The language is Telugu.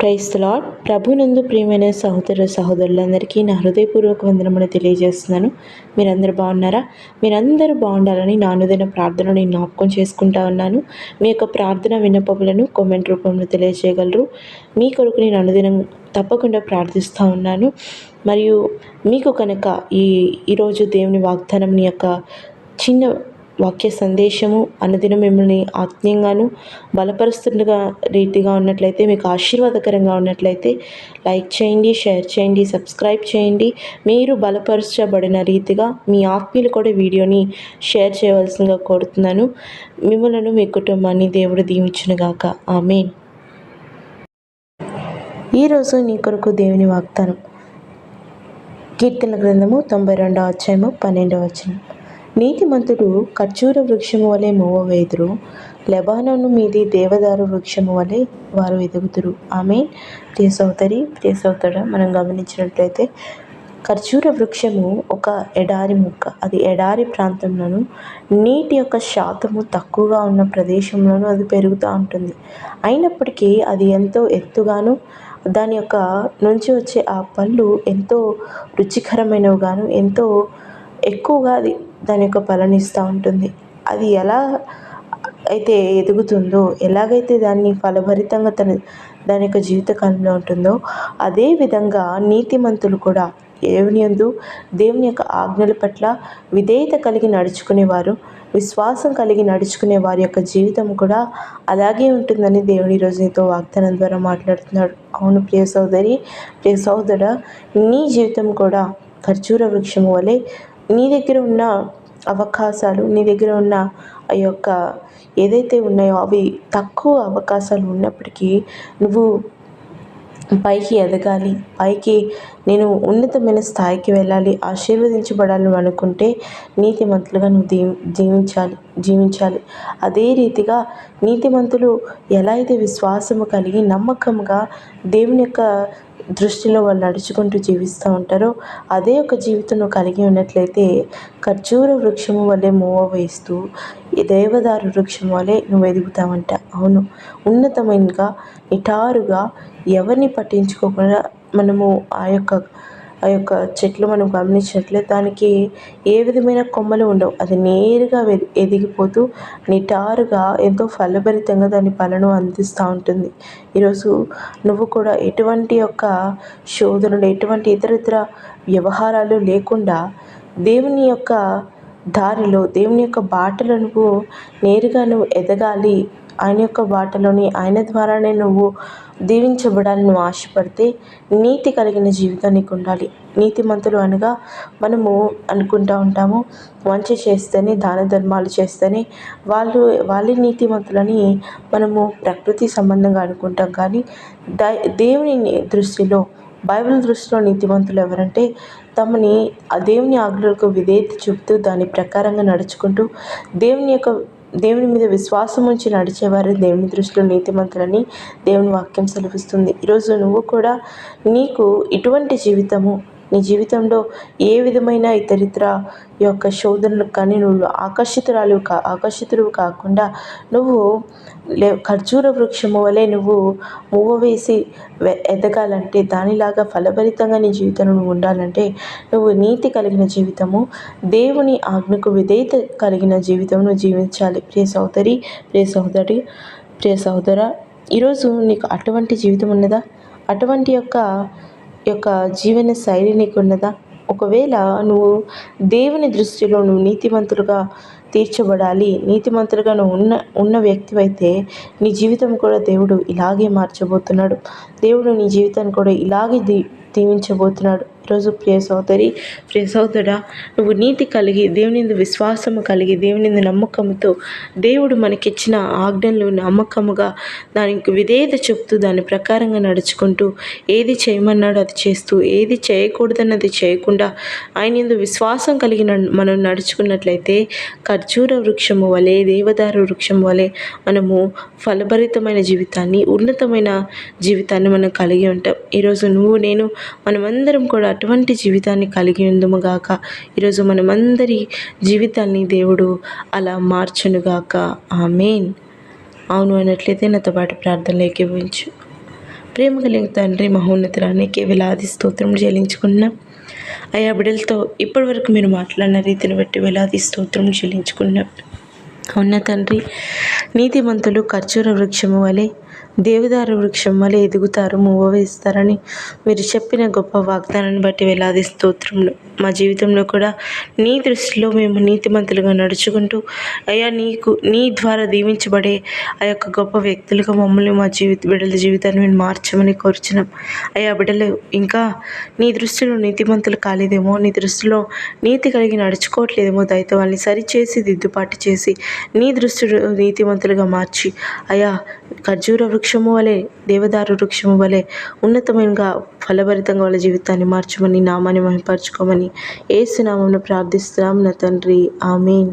Praise the lord. ప్రభునందు ప్రియమైన సహోదర సహోదరులందరికీ నా హృదయపూర్వక వందనములు తెలియజేస్తున్నాను. మీరందరూ బాగున్నారా? మీరందరూ బాగుండాలని నా అనుదిన ప్రార్థనను నేను జ్ఞాపకం చేసుకుంటా ఉన్నాను. మీ యొక్క ప్రార్థన విన్నపములను కామెంట్ రూపంలో తెలియజేయగలరు. మీ కొరకు నేను అనుదినం తప్పకుండా ప్రార్థిస్తూ ఉన్నాను. మరియు మీకు కనుక ఈరోజు దేవుని వాగ్దానం యొక్క చిన్న వాక్య సందేశము అనుదినం మిమ్మల్ని ఆత్మీయంగాను బలపరుస్తుండగా రీతిగా ఉన్నట్లయితే, మీకు ఆశీర్వాదకరంగా ఉన్నట్లయితే లైక్ చేయండి, షేర్ చేయండి, సబ్స్క్రైబ్ చేయండి. మీరు బలపరచబడిన రీతిగా మీ ఆత్మీయులు కూడా వీడియోని షేర్ చేయవలసిందిగా కోరుతున్నాను. మిమ్మల్ని మీ కుటుంబాన్ని దేవుడు దీవించునుగాక. ఆమేన్. ఈరోజు నీ కొరకు దేవుని వాగ్దానం కీర్తన గ్రంథము 92వ అధ్యాయము 12వ వచనం. నీతిమంతుడు ఖర్జూర వృక్షము వలె మూవవేదురు, లెబానోను మీది దేవదారు వృక్షము వలె వారు ఎదుగుదురు. ఆమేన్. ప్రియ సోదరి, ప్రియ సోదరుడా, మనం గమనించినట్లయితే ఖర్జూర వృక్షము ఒక ఎడారి మొక్క. అది ఎడారి ప్రాంతంలోను, నీటి యొక్క శాతము తక్కువగా ఉన్న ప్రదేశంలోనూ అది పెరుగుతూ ఉంటుంది. అయినప్పటికీ అది ఎంతో ఎత్తుగాను, దాని యొక్క నుంచి వచ్చే ఆ పళ్ళు ఎంతో రుచికరమైనవిగాను, ఎంతో ఎక్కువగా అది దాని యొక్క ఫలాన్ని ఇస్తూ ఉంటుంది. అది ఎలా అయితే ఎదుగుతుందో, ఎలాగైతే దాన్ని ఫలభరితంగా దాని యొక్క జీవితకాలంలో ఉంటుందో, అదే విధంగా నీతిమంతులు కూడా దేవుని యొక్క ఆజ్ఞల పట్ల విధేయత కలిగి నడుచుకునేవారు, విశ్వాసం కలిగి నడుచుకునే వారి యొక్క జీవితం కూడా అలాగే ఉంటుందని దేవుని ఈరోజు నీతో వాగ్దానం ద్వారా మాట్లాడుతున్నాడు. అవును ప్రియ సోదరి, ప్రియ సోదరుడా, నీ జీవితం కూడా ఖర్జూర వృక్షము వలె నీ దగ్గర ఉన్న అవకాశాలు, నీ దగ్గర ఉన్న ఆ యొక్క ఏదైతే ఉన్నాయో అవి తక్కువ అవకాశాలు ఉన్నప్పటికీ నువ్వు పైకి ఎదగాలి, పైకి నేను ఉన్నతమైన స్థాయికి వెళ్ళాలి, ఆశీర్వదించబడాలి అనుకుంటే నీతిమంతులుగా నువ్వు జీవించాలి. అదే రీతిగా నీతిమంతులు ఎలా అయితే విశ్వాసము కలిగి నమ్మకంగా దేవుని యొక్క దృష్టిలో వాళ్ళు నడుచుకుంటూ జీవిస్తూ ఉంటారో, అదే ఒక జీవితం కలిగి ఉన్నట్లయితే ఖర్జూర వృక్షము వలె మూవ వేస్తూ దేవదారు వృక్షం వలె నువ్వు ఎదుగుతావంట. అవును, ఉన్నతమైనగా నిటారుగా ఎవరిని పట్టించుకోకుండా మనము ఆ యొక్క చెట్లు మనం గమనించినట్లయితే దానికి ఏ విధమైన కొమ్మలు ఉండవు. అది నేరుగా ఎదిగిపోతూ నిటారుగా ఎంతో ఫలభరితంగా దాని ఫలను అందిస్తూ ఉంటుంది. ఈరోజు నువ్వు కూడా ఎటువంటి యొక్క శోధనలు, ఎటువంటి ఇతరితర వ్యవహారాలు లేకుండా దేవుని యొక్క దారిలో, దేవుని యొక్క బాటలో నువ్వు నేరుగా నువ్వు ఎదగాలి. ఆయన యొక్క బాటలోని, ఆయన ద్వారానే నువ్వు దీవించబడాలని నువ్వు ఆశపడితే నీతి కలిగిన జీవితం నీకు ఉండాలి. నీతిమంతులు అనగా మనము అనుకుంటూ ఉంటాము, మంచి చేస్తేనే, దాన ధర్మాలు చేస్తేనే వాళ్ళే నీతిమంతులని మనము ప్రకృతి సంబంధంగా అనుకుంటాం. కానీ దేవుని దృష్టిలో, బైబిల్ దృష్టిలో నీతిమంతులు ఎవరంటే తమని ఆ దేవుని ఆజ్ఞలకు విధేయత చూపుతూ దాని ప్రకారంగా నడుచుకుంటూ దేవుని మీద విశ్వాసం ఉంచి నడిచేవారు దేవుని దృష్టిలో నీతిమంతులని దేవుని వాక్యం సెలవిస్తుంది. ఈరోజు నువ్వు కూడా నీకు ఇటువంటి జీవితము, నీ జీవితంలో ఏ విధమైన ఇతరితర యొక్క శోధనలకు కానీ నువ్వు ఆకర్షితుడు కాకుండా నువ్వు ఖర్జూర వృక్షము వలె నువ్వు మూవ వేసి ఎదగాలంటే, దానిలాగా ఫలభరితంగా నీ జీవితంలో నువ్వు ఉండాలంటే నువ్వు నీతి కలిగిన జీవితము, దేవుని ఆజ్ఞకు విధేయత కలిగిన జీవితం నువ్వు జీవించాలి. ప్రియ సోదరి, ప్రియ సోదరా, ఈరోజు నీకు అటువంటి జీవితం ఉన్నదా? అటువంటి యొక్క జీవన శైలి నీకు ఉన్నదా? ఒకవేళ నువ్వు దేవుని దృష్టిలో నువ్వు నీతిమంతులుగా తీర్చబడాలి, నీతిమంతులుగా నువ్వు ఉన్న వ్యక్తివైతే నీ జీవితం కూడా దేవుడు ఇలాగే మార్చబోతున్నాడు. దేవుడు నీ జీవితాన్ని కూడా ఇలాగే దీవించబోతున్నాడు. ఈరోజు ప్రియ సోదరి, ప్రియ సోదరుడా, నువ్వు నీతి కలిగి, దేవుని యందు విశ్వాసము కలిగి, దేవుని యందు నమ్మకంతో, దేవుడు మనకిచ్చిన ఆజ్ఞలు నమ్మకముగా దానికి విధేయత చెప్తూ దాని ప్రకారంగా నడుచుకుంటూ, ఏది చేయమన్నాడో అది చేస్తూ, ఏది చేయకూడదన్నది చేయకుండా ఆయన యందు విశ్వాసం కలిగి మనం నడుచుకున్నట్లయితే ఖర్జూర వృక్షము వలె, దేవదారు వృక్షం వలె మనము ఫలభరితమైన జీవితాన్ని, ఉన్నతమైన జీవితాన్ని మనం కలిగి ఉంటాం. ఈరోజు నువ్వు, నేను, మనమందరం కూడా అటువంటి జీవితాన్ని కలిగి ఉందుముగాక. ఈరోజు మనమందరి జీవితాన్ని దేవుడు అలా మార్చునుగాక. ఆమేన్. అవును అన్నట్లయితే నాతో పాటు ప్రార్థనలో ఏకీభవించు. ప్రేమ కలిగిన తండ్రి, మహోన్నతురానికి వేలాది స్తోత్రం చెల్లించుకున్నాం. అయా బిడ్డలతో ఇప్పటి వరకు మీరు మాట్లాడిన రీతిని బట్టి వేలాది స్తోత్రం చెల్లించుకున్నాం. అవునా తండ్రి, నీతిమంతులు ఖర్జూర వృక్షము వలె, దేవదారు వృక్షం వలె ఎదుగుతారు, మూవ వేస్తారని మీరు చెప్పిన గొప్ప వాగ్దానాన్ని బట్టి వేలాది స్తోత్రములు. మా జీవితంలో కూడా నీ దృష్టిలో మేము నీతిమంతులుగా నడుచుకుంటూ అయ్యా నీ ద్వారా దీవించబడే ఆ యొక్క గొప్ప వ్యక్తులుగా మమ్మల్ని, మా బిడ్డల జీవితాన్ని మేము మార్చమని కోరుచున్నాం. అయ్యా బిడ్డలు ఇంకా నీ దృష్టిలో నీతిమంతులు కాలేదేమో, నీ దృష్టిలో నీతి కలిగి నడుచుకోవట్లేదేమో, దయతో వాళ్ళని సరిచేసి దిద్దుబాటు చేసి నీ దృష్టిలో నీతిమంతులుగా మార్చి అయా ఖర్జూర వృక్షము వలె, దేవదారు వృక్షము వలె ఉన్నతమైనగా ఫలభరితంగా వాళ్ళ జీవితాన్ని మార్చమని, నామాన్ని మహిమపరచుకోమని యేసు నామమున ప్రార్థిస్తున్నాం నా తండ్రి. ఆమేన్.